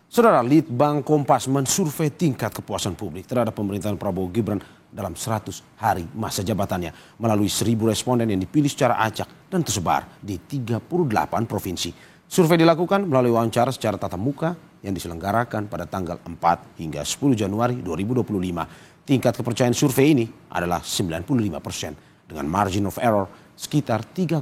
Saudara, Litbang Kompas mensurvei tingkat kepuasan publik terhadap pemerintahan Prabowo Gibran dalam 100 hari masa jabatannya melalui 1.000 responden yang dipilih secara acak dan tersebar di 38 provinsi. Survei dilakukan melalui wawancara secara tatap muka yang diselenggarakan pada tanggal 4 hingga 10 Januari 2025. Tingkat kepercayaan survei ini adalah 95% dengan margin of error sekitar 3,10%.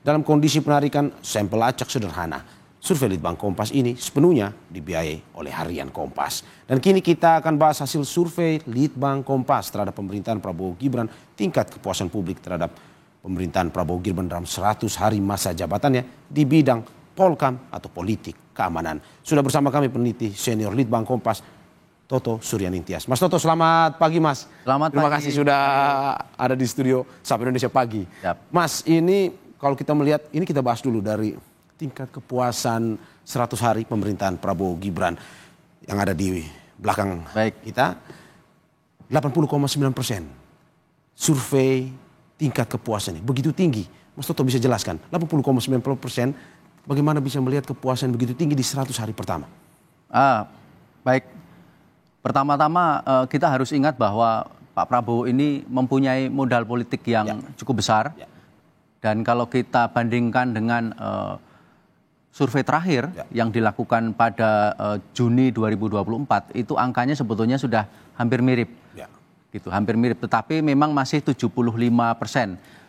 Dalam kondisi penarikan sampel acak sederhana, survei Litbang Kompas ini sepenuhnya dibiayai oleh Harian Kompas. Dan kini kita akan bahas hasil survei Litbang Kompas terhadap pemerintahan Prabowo Gibran, tingkat kepuasan publik terhadap pemerintahan Prabowo Gibran dalam 100 hari masa jabatannya di bidang Polkam atau politik keamanan. Sudah bersama kami peneliti senior Litbang Kompas, Toto Suryaningtyas. Mas Toto, selamat pagi Mas. Selamat Terima pagi. kasih sudah ada di studio Sapa Indonesia Pagi. Yap. Mas, ini kalau kita melihat, ini kita bahas dulu dari tingkat kepuasan 100 hari pemerintahan Prabowo Gibran yang ada di belakang kita. 80,9% survei tingkat kepuasan ini begitu tinggi. Mas Toto bisa jelaskan 80,9% bagaimana bisa melihat kepuasan begitu tinggi di 100 hari pertama? Baik. Pertama-tama kita harus ingat bahwa Pak Prabowo ini mempunyai modal politik yang cukup besar. Dan kalau kita bandingkan dengan survei terakhir yang dilakukan pada Juni 2024, itu angkanya sebetulnya sudah hampir mirip. Gitu, hampir mirip, tetapi memang masih 75%.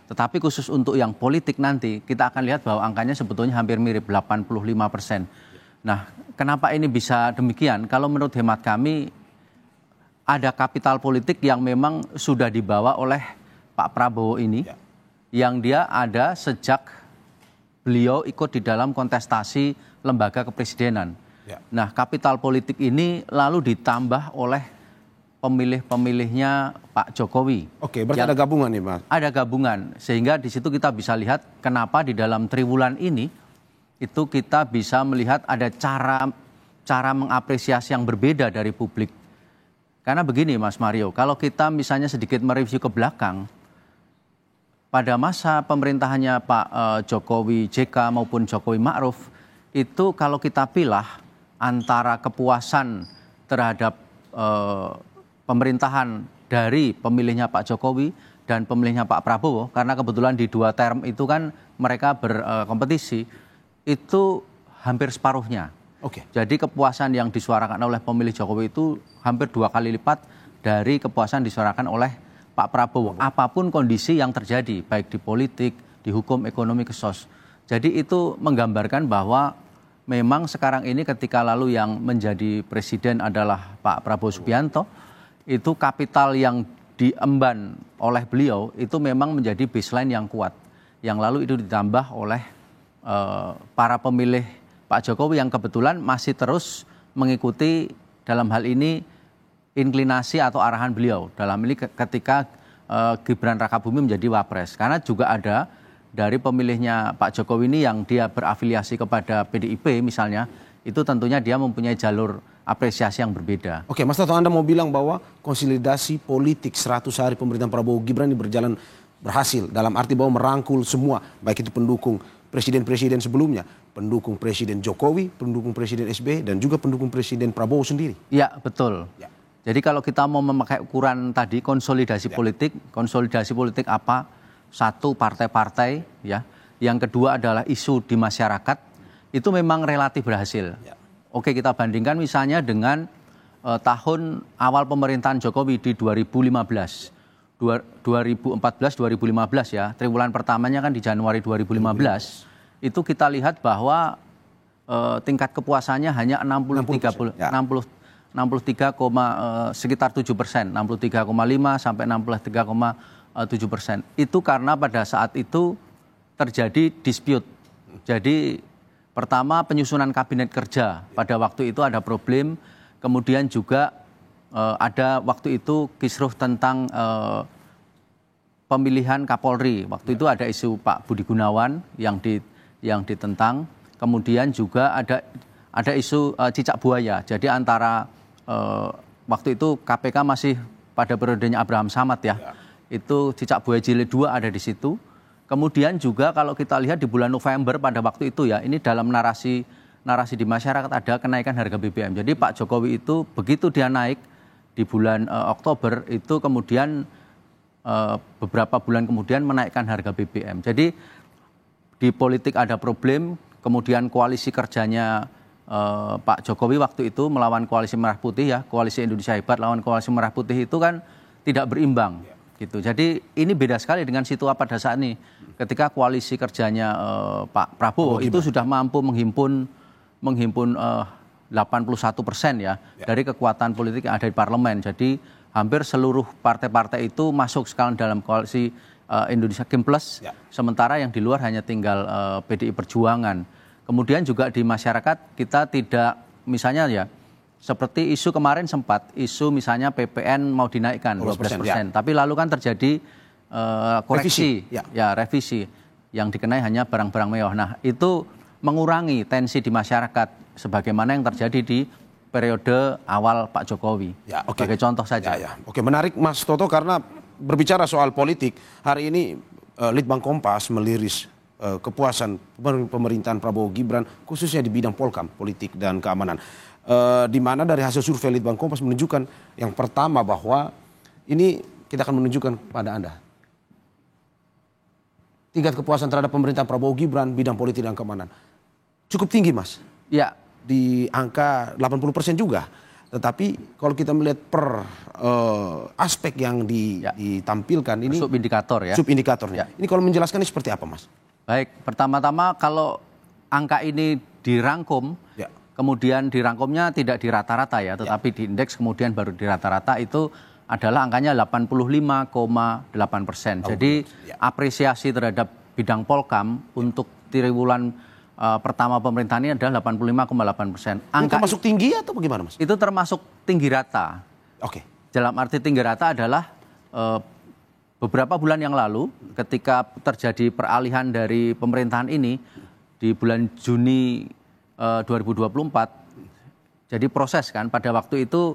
Tetapi khusus untuk yang politik nanti, kita akan lihat bahwa angkanya sebetulnya hampir mirip, 85%. Nah, kenapa ini bisa demikian? Kalau menurut hemat kami, ada kapital politik yang memang sudah dibawa oleh Pak Prabowo ini, yang dia ada sejak beliau ikut di dalam kontestasi lembaga kepresidenan. Nah, kapital politik ini lalu ditambah oleh pemilih-pemilihnya Pak Jokowi. Oke, berarti ada gabungan nih Mas? Ada gabungan, sehingga di situ kita bisa lihat kenapa di dalam triwulan ini itu kita bisa melihat ada cara mengapresiasi yang berbeda dari publik. Karena begini Mas Mario, kalau kita misalnya sedikit mereview ke belakang, pada masa pemerintahannya Pak Jokowi JK maupun Jokowi Ma'ruf, itu kalau kita pilah antara kepuasan terhadap pemerintahan dari pemilihnya Pak Jokowi dan pemilihnya Pak Prabowo, karena kebetulan di dua term itu kan mereka berkompetisi, itu hampir separuhnya. Jadi kepuasan yang disuarakan oleh pemilih Jokowi itu hampir 2 kali lipat dari kepuasan disuarakan oleh Pak Prabowo. Apapun kondisi yang terjadi, baik di politik, di hukum, ekonomi, kesos. Jadi itu menggambarkan bahwa memang sekarang ini ketika lalu yang menjadi presiden adalah Pak Prabowo Subianto, itu kapital yang diemban oleh beliau itu memang menjadi baseline yang kuat. Yang lalu itu ditambah oleh para pemilih Pak Jokowi yang kebetulan masih terus mengikuti dalam hal ini inklinasi atau arahan beliau. Dalam ini ketika Gibran Rakabuming menjadi wapres. Karena juga ada dari pemilihnya Pak Jokowi ini yang dia berafiliasi kepada PDIP misalnya, itu tentunya dia mempunyai jalur apresiasi yang berbeda. Oke, Mas Toto, Anda mau bilang bahwa konsolidasi politik 100 hari pemerintahan Prabowo Gibran ini berjalan berhasil dalam arti bahwa merangkul semua, baik itu pendukung presiden-presiden sebelumnya, pendukung Presiden Jokowi, pendukung Presiden SBY, dan juga pendukung Presiden Prabowo sendiri. Ya, betul. Jadi kalau kita mau memakai ukuran tadi konsolidasi politik apa? Satu, partai-partai, ya. Yang kedua adalah isu di masyarakat, itu memang relatif berhasil. Oke, kita bandingkan misalnya dengan tahun awal pemerintahan Jokowi di 2015. 2014-2015 ya, triwulan pertamanya kan di Januari 2015, itu kita lihat bahwa tingkat kepuasannya hanya 63, sekitar 7%, 63,5 sampai 63,7%. Itu karena pada saat itu terjadi dispute. Jadi pertama penyusunan kabinet kerja pada waktu itu ada problem, kemudian juga ada waktu itu kisruh tentang pemilihan Kapolri. Waktu itu ada isu Pak Budi Gunawan yang ditentang. Kemudian juga ada isu cicak buaya. Jadi antara waktu itu KPK masih pada periodenya Abraham Samad ya. Itu cicak buaya jilid 2 ada di situ. Kemudian juga kalau kita lihat di bulan November pada waktu itu ya, ini dalam narasi narasi di masyarakat ada kenaikan harga BBM. Jadi Pak Jokowi itu begitu dia naik di bulan Oktober itu kemudian beberapa bulan kemudian menaikkan harga BBM. Jadi di politik ada problem, kemudian koalisi kerjanya Pak Jokowi waktu itu melawan koalisi Merah Putih ya, koalisi Indonesia Hebat lawan koalisi Merah Putih itu kan tidak berimbang gitu. Jadi ini beda sekali dengan situasi pada saat ini. Ketika koalisi kerjanya Pak Prabowo itu sudah mampu menghimpun 81% ya dari kekuatan politik yang ada di parlemen. Jadi hampir seluruh partai-partai itu masuk sekarang dalam koalisi Indonesia Kim Plus, sementara yang di luar hanya tinggal PDI Perjuangan. Kemudian juga di masyarakat kita tidak, misalnya ya, seperti isu kemarin sempat, isu misalnya PPN mau dinaikkan 12%, tapi lalu kan terjadi koreksi, revisi yang dikenai hanya barang-barang mewah. Nah itu mengurangi tensi di masyarakat sebagaimana yang terjadi di periode awal Pak Jokowi. Sebagai contoh saja. Oke, menarik Mas Toto, karena berbicara soal politik, hari ini Litbang Kompas meliris kepuasan pemerintahan Prabowo Gibran khususnya di bidang Polkam, politik dan keamanan. Di mana dari hasil survei Litbang Kompas menunjukkan yang pertama bahwa ini kita akan menunjukkan pada Anda. Tingkat kepuasan terhadap pemerintahan Prabowo Gibran bidang politik dan keamanan cukup tinggi, Mas. Ya. Di angka 80% juga. Tetapi kalau kita melihat per aspek yang ditampilkan ini subindikator ya. Subindikatornya. Ini kalau menjelaskan ini seperti apa, Mas? Baik, pertama-tama kalau angka ini dirangkum, kemudian dirangkumnya tidak di rata-rata ya, tetapi di indeks kemudian baru di rata-rata itu adalah angkanya 85,8%. Jadi apresiasi terhadap bidang Polkam untuk triwulan pertama pemerintahan ini adalah 85,8%. Angka termasuk tinggi atau bagaimana, Mas? Itu termasuk tinggi rata. Oke. Dalam arti tinggi rata adalah beberapa bulan yang lalu ketika terjadi peralihan dari pemerintahan ini di bulan Juni 2024, jadi proses kan pada waktu itu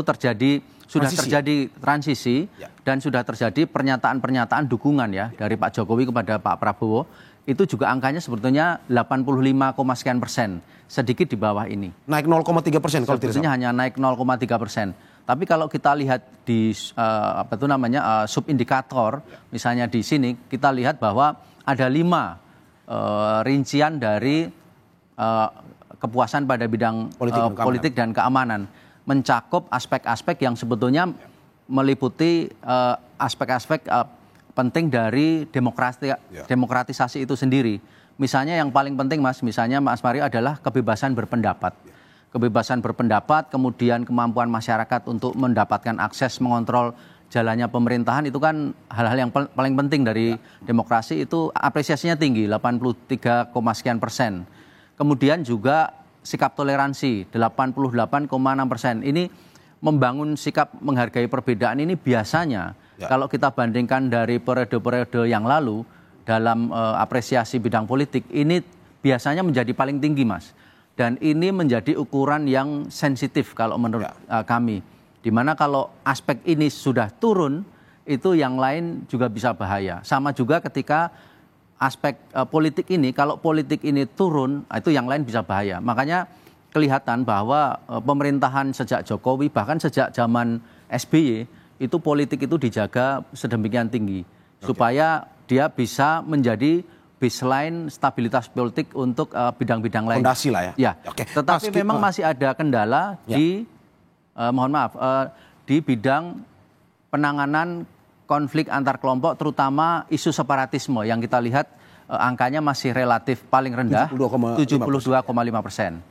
terjadi transisi dan sudah terjadi pernyataan-pernyataan dukungan ya dari Pak Jokowi kepada Pak Prabowo. Itu juga angkanya sebetulnya 85, sekian persen, sedikit di bawah ini. Naik 0,3% kalau tidak salah. Hanya naik 0,3%. Tapi kalau kita lihat di subindikator, misalnya di sini kita lihat bahwa ada 5 rincian dari kepuasan pada bidang politik dan keamanan, mencakup aspek-aspek yang sebetulnya meliputi aspek-aspek penting dari demokratisasi itu sendiri. Misalnya yang paling penting, Mas Mario, adalah kebebasan berpendapat. Kebebasan berpendapat, kemudian kemampuan masyarakat untuk mendapatkan akses mengontrol jalannya pemerintahan, itu kan hal-hal yang paling penting dari demokrasi. Itu apresiasinya tinggi, 83, sekian persen. Kemudian juga sikap toleransi, 88,6%. Ini membangun sikap menghargai perbedaan ini biasanya kalau kita bandingkan dari periode-periode yang lalu dalam apresiasi bidang politik, ini biasanya menjadi paling tinggi, Mas. Dan ini menjadi ukuran yang sensitif kalau menurut kami. Dimana kalau aspek ini sudah turun, itu yang lain juga bisa bahaya. Sama juga ketika aspek politik ini, kalau politik ini turun, itu yang lain bisa bahaya. Makanya kelihatan bahwa pemerintahan sejak Jokowi, bahkan sejak zaman SBY, itu politik itu dijaga sedemikian tinggi. Supaya dia bisa menjadi baseline stabilitas politik untuk bidang-bidang lain. Fondasi lah ya. Tetapi memang masih ada kendala di, di bidang penanganan konflik antar kelompok, terutama isu separatisme yang kita lihat angkanya masih relatif paling rendah, 72,5%.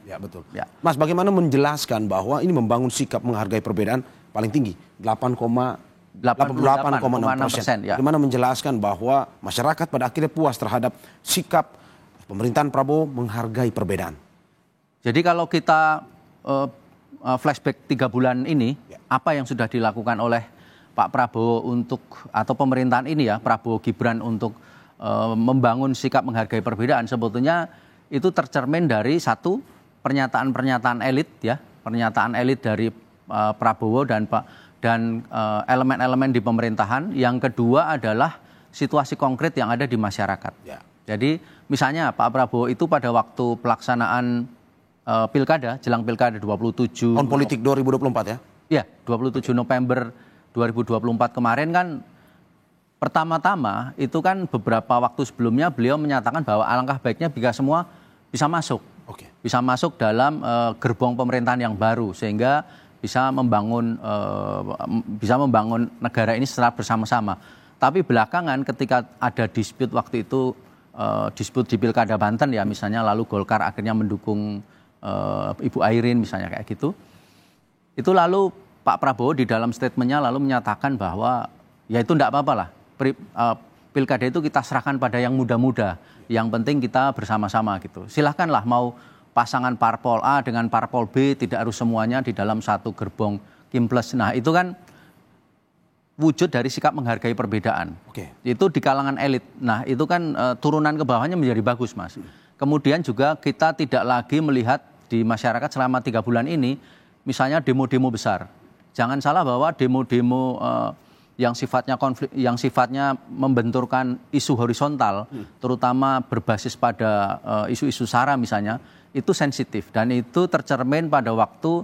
Ya, betul. Mas, bagaimana menjelaskan bahwa ini membangun sikap menghargai perbedaan paling tinggi, 88,6%. Bagaimana menjelaskan bahwa masyarakat pada akhirnya puas terhadap sikap pemerintahan Prabowo menghargai perbedaan? Jadi kalau kita flashback 3 bulan ini, apa yang sudah dilakukan oleh Pak Prabowo atau pemerintahan ini ya, Prabowo Gibran untuk membangun sikap menghargai perbedaan, sebetulnya itu tercermin dari satu, pernyataan-pernyataan elit ya, pernyataan elit dari Prabowo dan elemen-elemen di pemerintahan. Yang kedua adalah situasi konkret yang ada di masyarakat. Jadi Misalnya Pak Prabowo itu pada waktu pelaksanaan pilkada, jelang pilkada 27 tahun politik 2024 ya? Iya, 27 November 2024 kemarin kan pertama-tama itu kan beberapa waktu sebelumnya beliau menyatakan bahwa alangkah baiknya jika semua bisa masuk. Bisa masuk dalam gerbong pemerintahan yang baru sehingga bisa membangun negara ini secara bersama-sama. Tapi belakangan ketika ada dispute waktu itu, dispute di Pilkada Banten ya misalnya, lalu Golkar akhirnya mendukung Ibu Airin misalnya kayak gitu. Itu lalu Pak Prabowo di dalam statementnya lalu menyatakan bahwa ya itu enggak apa-apa lah. Pilkada itu kita serahkan pada yang muda-muda. Yang penting kita bersama-sama gitu. Silahkanlah mau pasangan parpol A dengan parpol B, tidak harus semuanya di dalam satu gerbong Kimples. Nah itu kan wujud dari sikap menghargai perbedaan. Itu di kalangan elit. Nah itu kan turunan ke bawahnya menjadi bagus Mas. Kemudian juga kita tidak lagi melihat di masyarakat selama 3 bulan ini, misalnya demo-demo besar. Jangan salah bahwa demo-demo yang sifatnya konflik, yang sifatnya membenturkan isu horizontal, terutama berbasis pada isu-isu SARA misalnya, itu sensitif. Dan itu tercermin pada waktu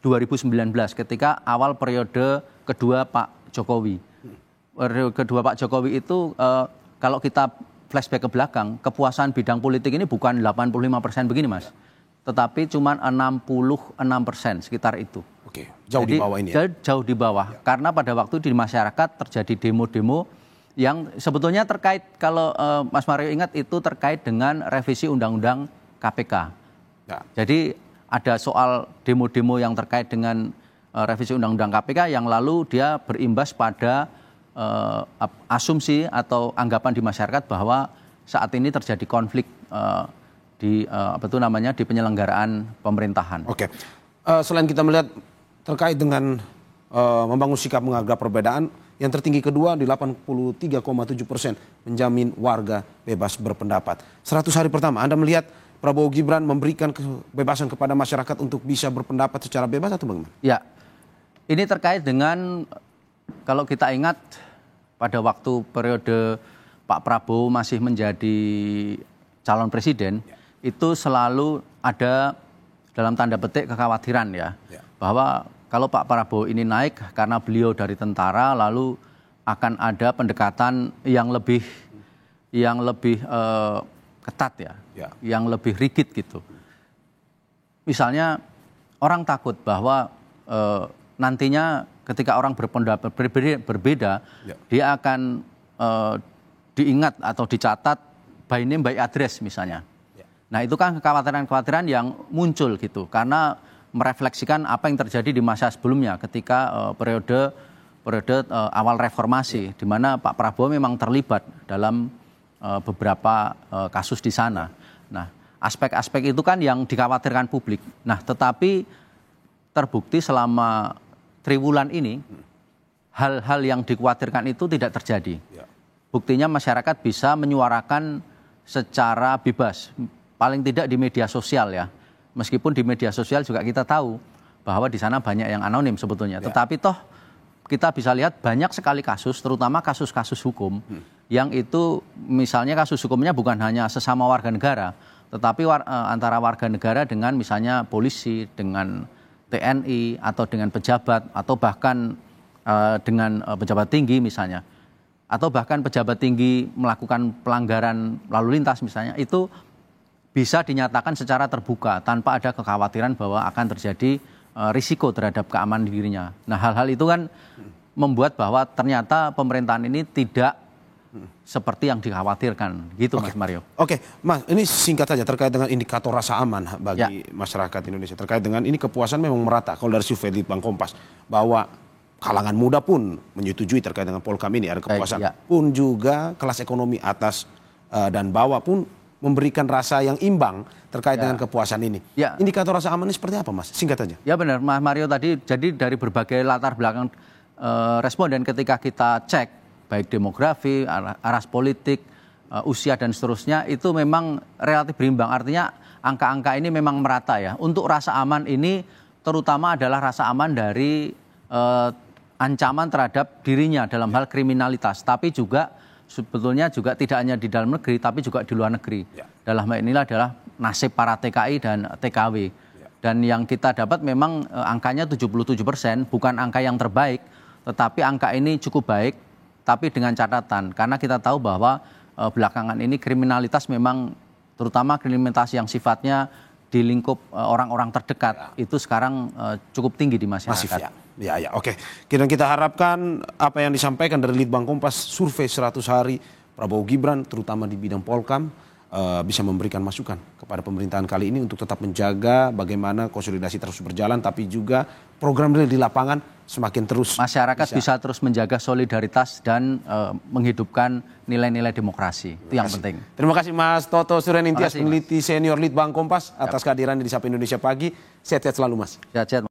2019 ketika awal periode kedua Pak Jokowi. Periode kedua Pak Jokowi itu kalau kita flashback ke belakang, kepuasan bidang politik ini bukan 85% begini Mas. Tetapi cuma 66% sekitar itu. Jauh di bawah ini ya? Jauh di bawah. Ya. Karena pada waktu di masyarakat terjadi demo-demo yang sebetulnya terkait, kalau Mas Mario ingat itu terkait dengan revisi Undang-Undang KPK. Ya. Jadi ada soal demo-demo yang terkait dengan revisi Undang-Undang KPK yang lalu dia berimbas pada asumsi atau anggapan di masyarakat bahwa saat ini terjadi konflik di penyelenggaraan pemerintahan. Selain kita melihat terkait dengan membangun sikap menghargai perbedaan, yang tertinggi kedua di 83,7% menjamin warga bebas berpendapat. 100 hari pertama Anda melihat Prabowo Gibran memberikan kebebasan kepada masyarakat untuk bisa berpendapat secara bebas atau bagaimana? Ya, ini terkait dengan kalau kita ingat pada waktu periode Pak Prabowo masih menjadi calon presiden, itu selalu ada dalam tanda petik kekhawatiran ya, bahwa kalau Pak Prabowo ini naik karena beliau dari tentara, lalu akan ada pendekatan yang lebih ketat ya, yang lebih rigid gitu. Misalnya orang takut bahwa nantinya ketika orang berpendapat berbeda, dia akan diingat atau dicatat by name by address misalnya. Nah itu kan kekhawatiran-kekhawatiran yang muncul gitu, karena merefleksikan apa yang terjadi di masa sebelumnya ketika periode awal reformasi, di mana Pak Prabowo memang terlibat dalam beberapa kasus di sana. Nah aspek-aspek itu kan yang dikhawatirkan publik. Nah tetapi terbukti selama triwulan ini hal-hal yang dikhawatirkan itu tidak terjadi. Buktinya masyarakat bisa menyuarakan secara bebas. Paling tidak di media sosial ya, meskipun di media sosial juga kita tahu bahwa di sana banyak yang anonim sebetulnya. Tetapi toh kita bisa lihat banyak sekali kasus, terutama kasus-kasus hukum, yang itu misalnya kasus hukumnya bukan hanya sesama warga negara, tetapi antara warga negara dengan misalnya polisi, dengan TNI, atau dengan pejabat, atau bahkan dengan pejabat tinggi misalnya, atau bahkan pejabat tinggi melakukan pelanggaran lalu lintas misalnya, itu bisa dinyatakan secara terbuka tanpa ada kekhawatiran bahwa akan terjadi risiko terhadap keamanan dirinya. Nah hal-hal itu kan membuat bahwa ternyata pemerintahan ini tidak seperti yang dikhawatirkan gitu Mas Mario. Mas, ini singkat saja terkait dengan indikator rasa aman bagi masyarakat Indonesia. Terkait dengan ini kepuasan memang merata. Kalau dari survei di Bank Kompas bahwa kalangan muda pun menyetujui terkait dengan Polkam ini ada kepuasan. Pun juga kelas ekonomi atas dan bawah pun memberikan rasa yang imbang terkait dengan kepuasan ini. Indikator rasa aman ini seperti apa Mas? Singkat saja. Ya benar Mas Mario tadi, jadi dari berbagai latar belakang responden ketika kita cek, baik demografi, aras politik, usia dan seterusnya, itu memang relatif berimbang. Artinya angka-angka ini memang merata ya. Untuk rasa aman ini terutama adalah rasa aman dari ancaman terhadap dirinya dalam hal kriminalitas, tapi juga sebetulnya juga tidak hanya di dalam negeri tapi juga di luar negeri. Dalam hal inilah adalah nasib para TKI dan TKW. Dan yang kita dapat memang angkanya 77%, bukan angka yang terbaik, tetapi angka ini cukup baik, tapi dengan catatan. Karena kita tahu bahwa belakangan ini kriminalitas memang, terutama kriminalitas yang sifatnya di lingkup orang-orang terdekat, itu sekarang cukup tinggi di masyarakat. Masif ya. Ya, oke. Dan kita harapkan apa yang disampaikan dari Litbang Kompas, survei 100 hari Prabowo Gibran, terutama di bidang Polkam, bisa memberikan masukan kepada pemerintahan kali ini untuk tetap menjaga bagaimana konsolidasi terus berjalan, tapi juga program di lapangan semakin terus. Masyarakat bisa terus menjaga solidaritas dan menghidupkan nilai-nilai demokrasi. Itu yang penting. Terima kasih Mas Toto Suryanintias, peneliti senior Litbang Kompas, atas kehadirannya di Sapa Indonesia Pagi. Sehat-sehat selalu Mas. Sehat-sehat.